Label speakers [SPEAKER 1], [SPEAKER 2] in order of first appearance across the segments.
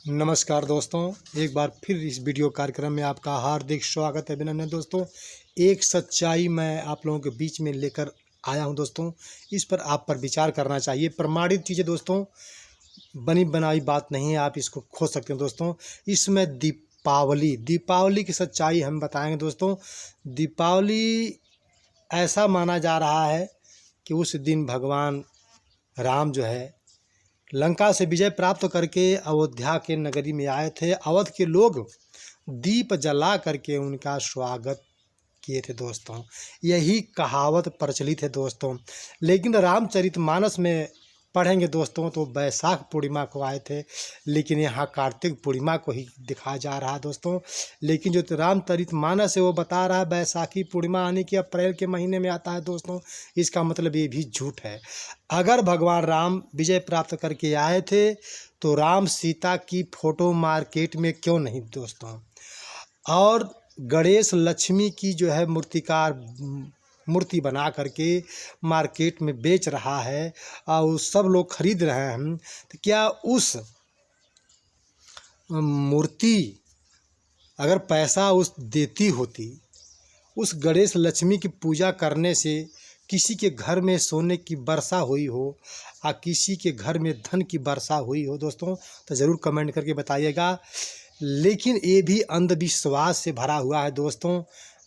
[SPEAKER 1] नमस्कार दोस्तों, एक बार फिर इस वीडियो कार्यक्रम में आपका हार्दिक स्वागत है। अभिनंदन दोस्तों, एक सच्चाई मैं आप लोगों के बीच में लेकर आया हूं दोस्तों। इस पर आप पर विचार करना चाहिए। प्रमाणित चीज़ें दोस्तों, बनी बनाई बात नहीं है, आप इसको खोज सकते हैं दोस्तों। इसमें दीपावली की सच्चाई हम बताएंगे दोस्तों। दीपावली ऐसा माना जा रहा है कि उस दिन भगवान राम जो है लंका से विजय प्राप्त करके अयोध्या के नगरी में आए थे। अवध के लोग दीप जला करके उनका स्वागत किए थे दोस्तों। यही कहावत प्रचलित है दोस्तों। लेकिन रामचरितमानस में पढ़ेंगे दोस्तों तो वैशाख पूर्णिमा को आए थे, लेकिन यहाँ कार्तिक पूर्णिमा को ही दिखाया जा रहा है दोस्तों। लेकिन जो रामचरितमानस है वो बता रहा है बैसाखी पूर्णिमा यानी कि अप्रैल के महीने में आता है दोस्तों। इसका मतलब ये भी झूठ है। अगर भगवान राम विजय प्राप्त करके आए थे तो राम सीता की फ़ोटो मार्केट में क्यों नहीं दोस्तों। और गणेश लक्ष्मी की जो है मूर्ति बना करके मार्केट में बेच रहा है और सब लोग खरीद रहे हैं। तो क्या उस मूर्ति अगर पैसा उस देती होती, उस गणेश लक्ष्मी की पूजा करने से किसी के घर में सोने की वर्षा हुई हो या किसी के घर में धन की वर्षा हुई हो दोस्तों, तो ज़रूर कमेंट करके बताइएगा। लेकिन ये भी अंधविश्वास से भरा हुआ है दोस्तों।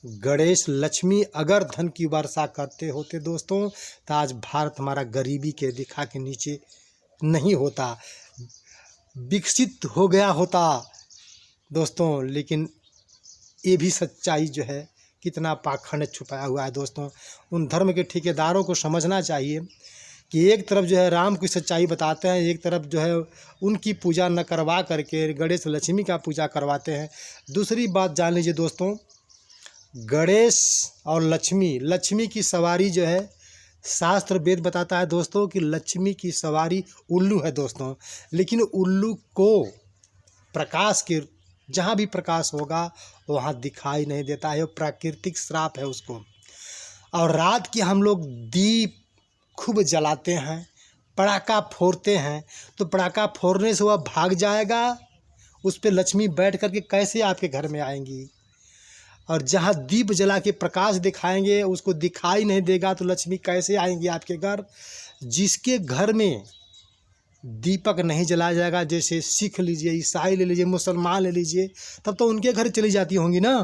[SPEAKER 1] गणेश लक्ष्मी अगर धन की वर्षा करते होते दोस्तों तो आज भारत हमारा गरीबी के रेखा के नीचे नहीं होता, विकसित हो गया होता दोस्तों। लेकिन ये भी सच्चाई जो है कितना पाखंड छुपाया हुआ है दोस्तों। उन धर्म के ठेकेदारों को समझना चाहिए कि एक तरफ जो है राम की सच्चाई बताते हैं, एक तरफ जो है उनकी पूजा न करवा करके गणेश लक्ष्मी का पूजा करवाते हैं। दूसरी बात जान लीजिए दोस्तों, गणेश और लक्ष्मी की सवारी जो है, शास्त्र वेद बताता है दोस्तों कि लक्ष्मी की सवारी उल्लू है दोस्तों। लेकिन उल्लू को प्रकाश के जहाँ भी प्रकाश होगा वहाँ दिखाई नहीं देता है, वो प्राकृतिक श्राप है उसको। और रात के हम लोग दीप खूब जलाते हैं, पटाखा फोड़ते हैं, तो पटाखा फोड़ने से वह भाग जाएगा, उस पर लक्ष्मी बैठ करके कैसे आपके घर में आएंगी। और जहाँ दीप जला के प्रकाश दिखाएंगे उसको दिखाई नहीं देगा तो लक्ष्मी कैसे आएंगी आपके घर। जिसके घर में दीपक नहीं जलाया जाएगा, जैसे सिख लीजिए, ईसाई ले लीजिए, मुसलमान ले लीजिए, तब तो उनके घर चली जाती होंगी ना।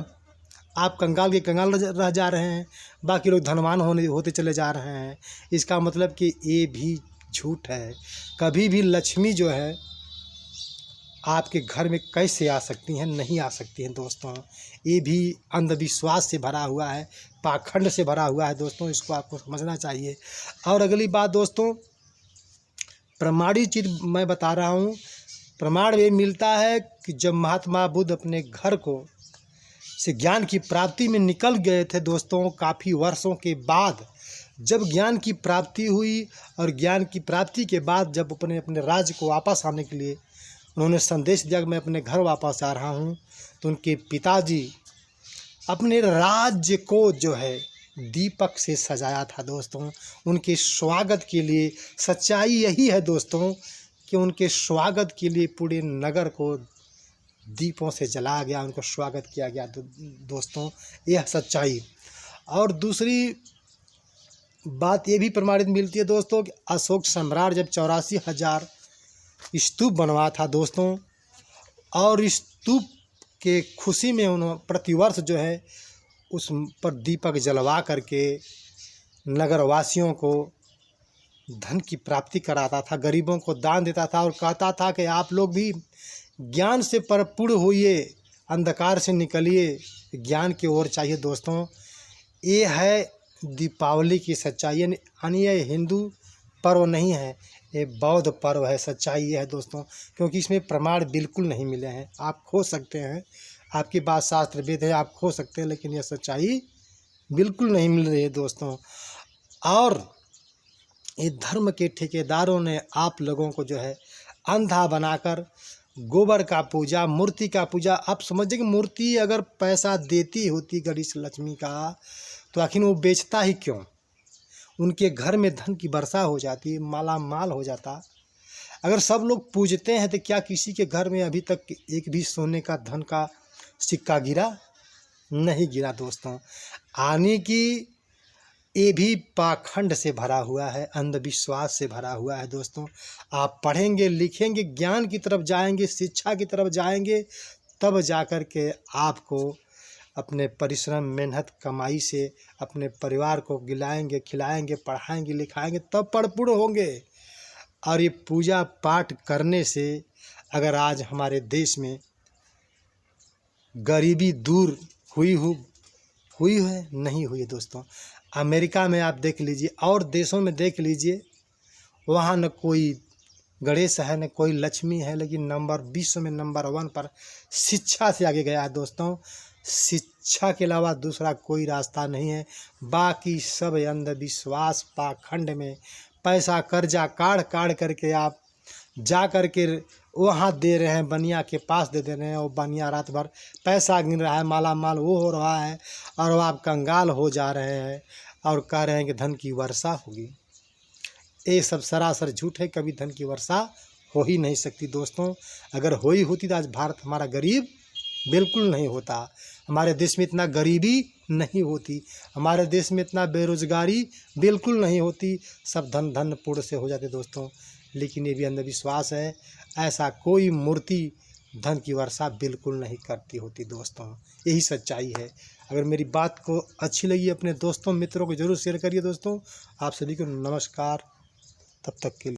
[SPEAKER 1] आप कंगाल के कंगाल रह जा रहे हैं, बाकी लोग धनवान होते चले जा रहे हैं। इसका मतलब कि ये भी झूठ है। कभी भी लक्ष्मी जो है आपके घर में कैसे आ सकती हैं, नहीं आ सकती हैं दोस्तों। ये भी अंधविश्वास से भरा हुआ है, पाखंड से भरा हुआ है दोस्तों। इसको आपको समझना चाहिए। और अगली बात दोस्तों, प्रमाणित चीज़ मैं बता रहा हूँ। प्रमाण ये मिलता है कि जब महात्मा बुद्ध अपने घर को से ज्ञान की प्राप्ति में निकल गए थे दोस्तों, काफ़ी वर्षों के बाद जब ज्ञान की प्राप्ति हुई और ज्ञान की प्राप्ति के बाद जब अपने राज्य को वापस आने के लिए उन्होंने संदेश दिया कि मैं अपने घर वापस आ रहा हूँ, तो उनके पिताजी अपने राज्य को जो है दीपक से सजाया था दोस्तों। उनके स्वागत के लिए सच्चाई यही है दोस्तों कि उनके स्वागत के लिए पूरे नगर को दीपों से जलाया गया, उनको स्वागत किया गया दोस्तों। यह सच्चाई। और दूसरी बात ये भी प्रमाणित मिलती है दोस्तों कि अशोक सम्राट जब 84,000 स्तूप बनवा था दोस्तों, और स्तूप के खुशी में उन्होंने प्रतिवर्ष जो है उस पर दीपक जलवा करके नगरवासियों को धन की प्राप्ति कराता था, गरीबों को दान देता था और कहता था कि आप लोग भी ज्ञान से परिपूर्ण होइए, अंधकार से निकलिए, ज्ञान की ओर चाहिए दोस्तों। ये है दीपावली की सच्चाई। यानी ये हिंदू पर्व नहीं है, ये बौद्ध पर्व है। सच्चाई ये है दोस्तों, क्योंकि इसमें प्रमाण बिल्कुल नहीं मिले हैं। आप खोज सकते हैं, आपकी बात शास्त्र वेद है, आप खोज सकते हैं, लेकिन यह सच्चाई बिल्कुल नहीं मिल रही है दोस्तों। और ये धर्म के ठेकेदारों ने आप लोगों को जो है अंधा बनाकर गोबर का पूजा, मूर्ति का पूजा। आप समझिए कि मूर्ति अगर पैसा देती होती गणेश लक्ष्मी का, तो आखिर वो बेचता ही क्यों। उनके घर में धन की वर्षा हो जाती, माला माल हो जाता। अगर सब लोग पूजते हैं तो क्या किसी के घर में अभी तक एक भी सोने का धन का सिक्का गिरा? नहीं गिरा दोस्तों। यानी कि ये भी पाखंड से भरा हुआ है, अंधविश्वास से भरा हुआ है दोस्तों। आप पढ़ेंगे लिखेंगे, ज्ञान की तरफ जाएंगे, शिक्षा की तरफ जाएंगे, तब जाकर के आपको अपने परिश्रम मेहनत कमाई से अपने परिवार को खिलाएंगे खिलाएंगे, पढ़ाएंगे लिखाएंगे, तब परिपूर्ण होंगे। और ये पूजा पाठ करने से अगर आज हमारे देश में गरीबी दूर हुई है? नहीं हुई है दोस्तों। अमेरिका में आप देख लीजिए और देशों में देख लीजिए, वहाँ न कोई गणेश है न कोई लक्ष्मी है, लेकिन विश्व में नंबर 1 पर शिक्षा से आगे गया है दोस्तों। शिक्षा के अलावा दूसरा कोई रास्ता नहीं है। बाकी सब अंधविश्वास पाखंड में पैसा कर्जा काढ़ करके आप जा कर के वहाँ दे रहे हैं, बनिया के पास दे रहे हैं, और बनिया रात भर पैसा गिन रहा है, माला माल वो हो रहा है, और वो आप कंगाल हो जा रहे हैं और कह रहे हैं कि धन की वर्षा होगी। ये सब सरासर झूठ है, कभी धन की वर्षा हो ही नहीं सकती दोस्तों। अगर हुई होती तो आज भारत हमारा गरीब बिल्कुल नहीं होता, हमारे देश में इतना गरीबी नहीं होती, हमारे देश में इतना बेरोजगारी बिल्कुल नहीं होती, सब धन पूर्ण से हो जाते दोस्तों। लेकिन ये भी अंधविश्वास है, ऐसा कोई मूर्ति धन की वर्षा बिल्कुल नहीं करती होती दोस्तों, यही सच्चाई है। अगर मेरी बात को अच्छी लगी अपने दोस्तों मित्रों को ज़रूर शेयर करिए दोस्तों। आप सभी को नमस्कार, तब तक के लिए।